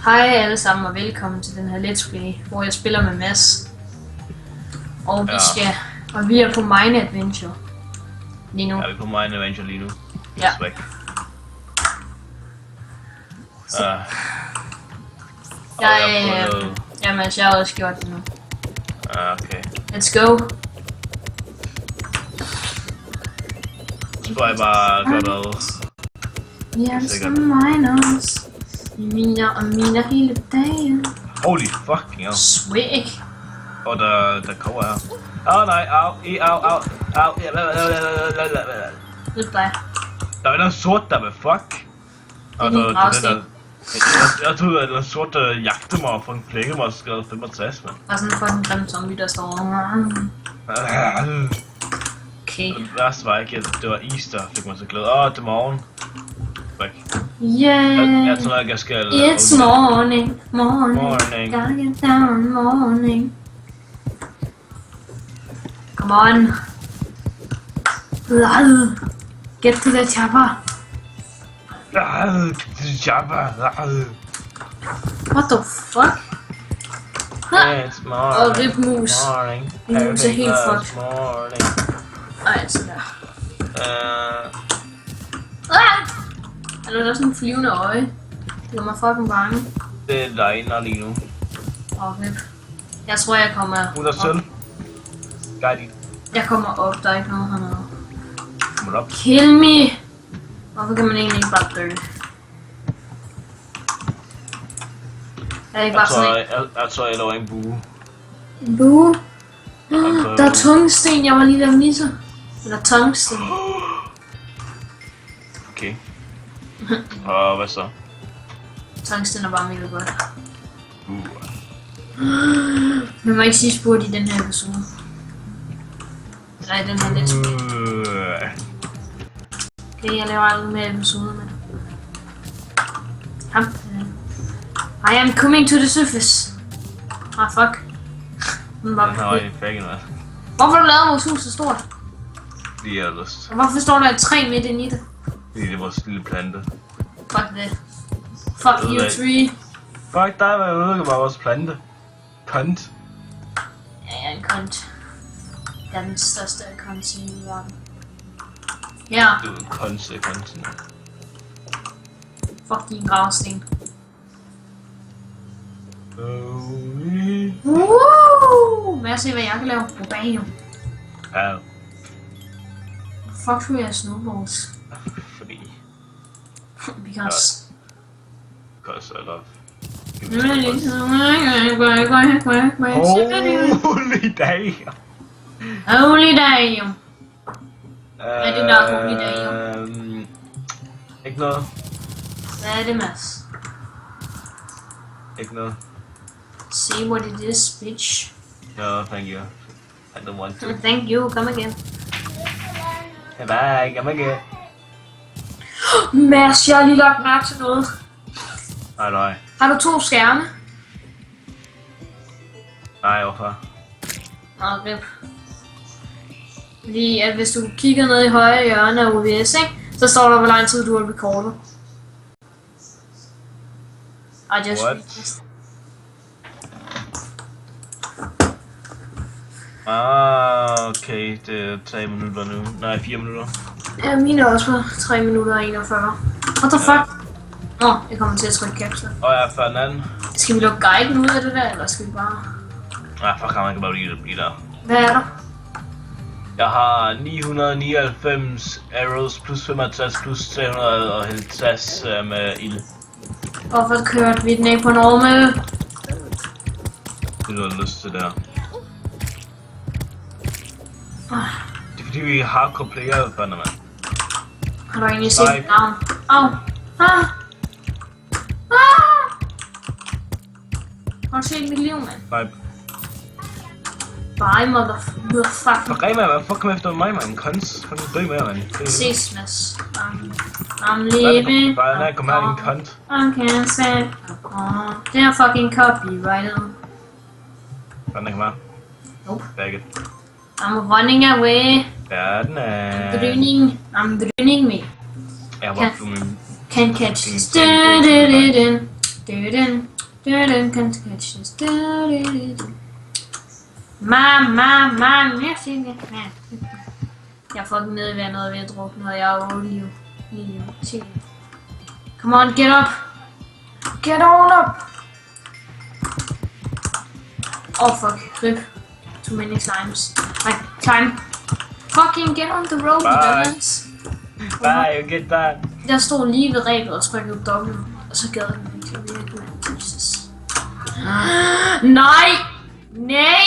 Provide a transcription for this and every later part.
Hej alle sammen og velkommen til den her Let's Play, hvor jeg spiller med Mads. Og vi er på Mine Adventure lige nu. Ja, vi er på Mine Adventure lige nu. Ja. Jamen, jeg har også gjort det nu. Okay. Let's go. Så får jeg bare gøre noget. Ja, det er miners. Miner hele dagen. Holy fucking hell. Swag. Og der kommer her. Nej, au. Lidt dig. Der er noget sort der, hvad fuck? Og Det er en gravsten. Jeg troede, at den sorte jagte mig og flække mig og skrev 65, mand. Og sådan en fucking grim zombie, der står. Okay. Det værste var ikke, at det var Easter, fik mig så glad. Det er morgen. Fuck. Yeah. Jeg tror ikke, jeg skal... It's morning. Morning. Gotta get down, morning. Come on. Get to the chopper. What the fuck? It's morning. Og rip mus. Morning. Mus er helt fucked. Morning. Ej, sådan der. Er der også en flyvende øje? Det gør mig fucking bange. Det regner lige nu. Rip. Jeg tror jeg kommer Hun er selv. Guide. Jeg kommer op, der er ikke nogen hernede. Kommer op. Kill me! Hvorfor kan man egentlig ikke bare dø? Er det ikke bare sådan en? Jeg tror, jeg laver en bue. En bue? Der er tungsten, jeg var lige der misser. Eller tungsten. Okay. Og hvad så? Tungsten er bare mega godt. Man må ikke sige spurgt i den her episode. Nej, den her Let's Play. Okay, jeg laver aldrig mere episoder med det. I am coming to the surface. Fuck. Hvorfor har du lavet vores hus så stort? Fordi jeg har lyst. Og hvorfor står der et træ midt inde i det? Fordi det er vores lille plante. Fuck det. Fuck you, tree. Fuck dig, hvad jeg ødelægger bare vores plante. Kont. Ja, jeg er en kont. Jeg er den største kont i verden. Ja. Du er en konse. Fuck din gravsten. Må jeg se, hvad jeg kan lave? Robanium. Ja. Fuck skulle jeg snowballs? Fordi. Because I love. Holy day. Holy day. Er det der holy day? Ikke noget. Hvad er det, Mads? Ikke noget. See what it is, bitch. No, thank you. I don't want to. Thank you, come again. Bye, come again. Mads, jeg har lige lagt mærke til noget. Nej. Har du 2 skærme? Nej, hvorfor? Rip. Fordi at hvis du kigger ned i højre hjørne af OBS, ikke? Så står der, hvor lang tid du har recordet. What? Okay, det er 3 minutter nu. Nej, 4 minutter. Ja, mine er også på 3 minutter og 41. What the fuck? Jeg kommer til at trykke caps. Jeg er fanden. Skal vi lukke guiden ud af det der, eller skal vi bare... Fuck, man kan bare blive der. Hvad er der? Jeg har 999 arrows plus 65 plus 350 med ild. Hvorfor kørte vi den ikke på normal? Det lyder lyst til det her. Det er fordi vi er hardcore player, fanden mand. Har du egentlig set mit navn? Har du set mit liv, mand? Nej. Bye, motherfucker. Fuck af, mand. Fuck kom efter mig, mand. Kons. Fuck dø med, mand. Ses, Mads. I'm leaving. Bare kom her, din kont. I can't stand. Det er fucking copyrighted. Fanden kom her. Nope. Back it. I'm running away. Verden er... I'm drowning me. Jeg var på min... Can't catch. Can't catch this. Mam, jeg fik det. Jeg er fucking nede i vandet og ved at drukne, og jeg er 8 liv. 9 liv. 10 liv. Come on, get up! Get on up! Oh fuck, rip. Too many slimes. Like, time. Fucking get on the road, dumbass. Bye, you get that. Jeg stod lige ved rebet og trykkede W, og så gad jeg virkelig virke, mand. Jesus. Nej! Nej!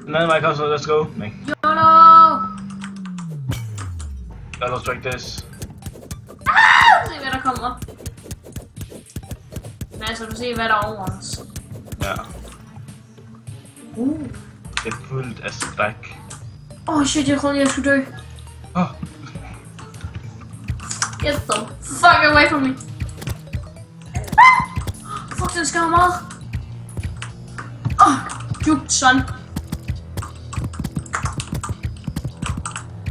Another mic also, let's go. Nej. YOLO! Let's strike this. Se hvad der kommer. Men altså, du ser hvad der er over os. Ja. Det er fuldt af skræk. Oh shit, jeg troede jeg skulle dø. Oh. Get the fuck away from me. Fuck, den skal have meget. Juke, son.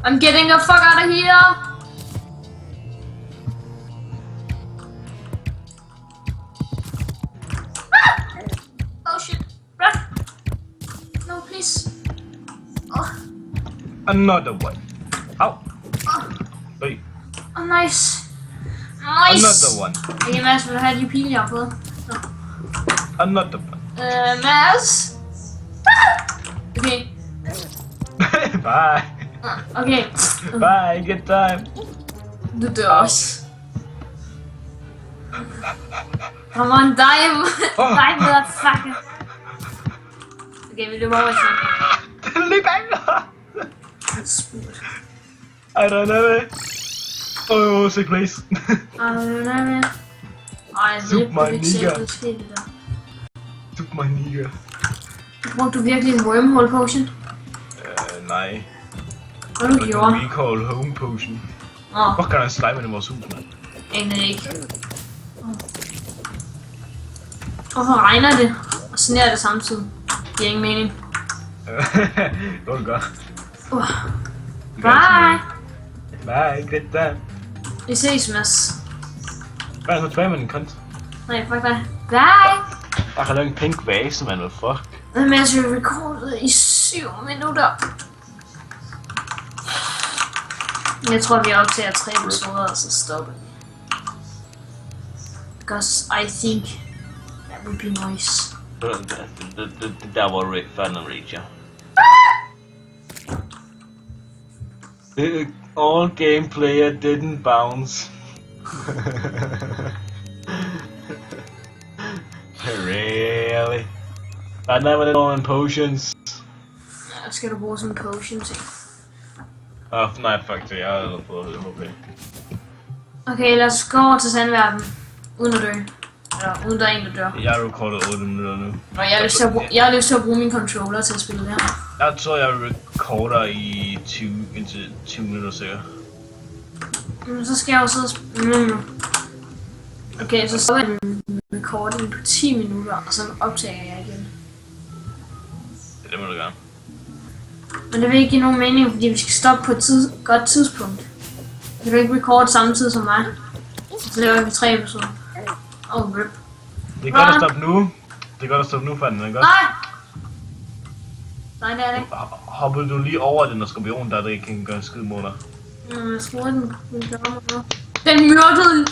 I'm getting the fuck out of here. Oh shit. Run. No, please. Another one. Ow. Wait. Oh, nice. Nice. Another one. Okay, Mads, vil du have de pile, jeg har fået? Another one. Mads. Okay. Bye. Okay. Bye, get time. Du dør også. Come on, dive. Dive, motherfucker. Okay, vi løber over i sådan. Løb af! Spurt. I don't know it. Oh, sick place. Ej, det er ikke sikkert fedt, det der. Super nigga. Brugte du virkelig en wormhole potion? Nej. Hvad du gjorde? Recall home potion. Hvor kan der en slime i vores hus, mand? Aner ikke. Hvorfor regner det? Og sneer det samtidig? Det giver ingen mening. Det var det godt. Bye! Bye, good time. Vi ses, Mads. Hvad er så tilbage med den kant? Nej, fuck dig. Bye! Jeg har lavet en pink vase, man. Hvad fuck? Mads, vi recordet i 7 minutter. Jeg tror, vi optager 3 episoder, og så stopper vi. Because I think that would be nice. Der var fun at reach, ja. All game player didn't bounce. Really? I never did all in potions. Skal du bruge sådan en potion til? Nej, faktisk, jeg har allerede fået det, okay. Okay, lad os gå over til sandverden. Uden at dø. Eller uden der er en, der dør. Jeg har recordet 8 minutter nu. Og jeg har lyst til at bruge min controller til at spille det her. Jeg tror, jeg recorder i 20 minutter sikkert. Men så skal jeg jo sidde og spille. Okay, så stopper jeg en recording på 10 minutter, og så optager jeg igen. Ja, det må du gerne. Men det vil ikke give nogen mening, fordi vi skal stoppe på et godt tidspunkt. Jeg kan ikke recorde samtidig som mig. Så laver vi 3 episoder. Rip. Det er godt at stoppe nu. Det er godt at stoppe nu, fanden. Det er godt. Nej! Nej, det er det ikke. Hopper du lige over den der skorpion, der ikke kan gøre en skid mod dig? Jeg tror, den den myrdede.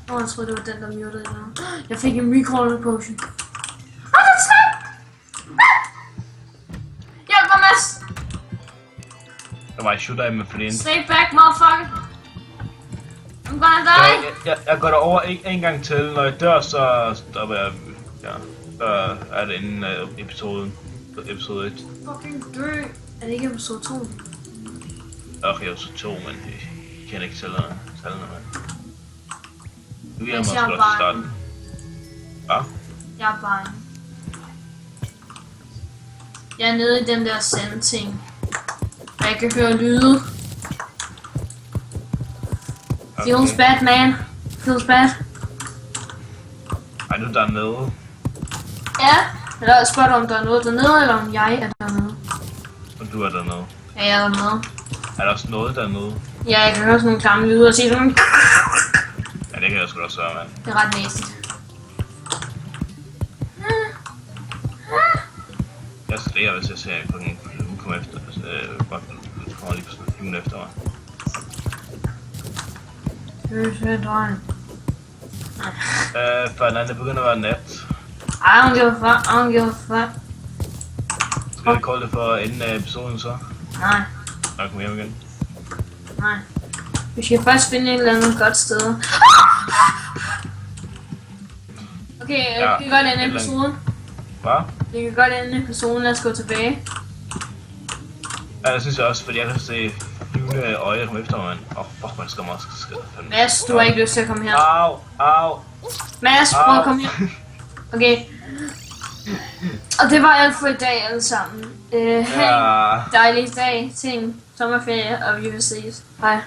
Jeg troede, det var den, der myrdede. Jeg fik en recall potion. Den snap! Hjælp mig, Mads! Der var et shooter med flint. Stay back, motherfucker! I'm gonna die! Jeg går derover en gang til. Når jeg dør, så stopper jeg. Ja, så er det inden episode 1. Fucking dø! Er det ikke episode 2? Okay, episode 2, men jeg kan ikke tælle noget. Nu er jeg måske også starten. Hvad? Jeg er bare jeg er nede i den der sand-ting. Og jeg kan høre lyde. Okay. Feels bad, man. Feels bad. Ej, nu er der nede. Ja. Eller spørger du, om der er noget dernede, eller om jeg er dernede? Og du er dernede. Ja, jeg er dernede. Er der også noget dernede? Ja, jeg kan høre sådan nogle klamme lyde og sige sådan. Ja, det kan tænker jeg sgu da sørge, mand. Det er ret næstigt. Jeg slæger, hvis jeg ser, at hun kommer efter. Godt, hun kommer lige på sådan efter mig. Sødt drøn. Fanden, det begynder at være nat. I don't give a fuck, I don't give a fuck. Skal jeg kolde det for at ende episoden så? Nej, Og komme hjem igen. nej. Vi skal først finde et eller andet godt sted. Okay, Ja, vi kan godt ende et eller episoden. Hvad? Vi kan godt ende episoden, lad os gå tilbage. Ja, det synes jeg også, fordi jeg kan se flyvende øje komme efter mig, mand. Fuck, man skal meget skide. Mads, du har ikke lyst til at komme her. Au, au, Mads, prøv au. at komme her. Okay. Og det var alt for i dag alle sammen. Ha' en Ja. dejlig dag, ting, sommerferie, og vi vil ses. Hej.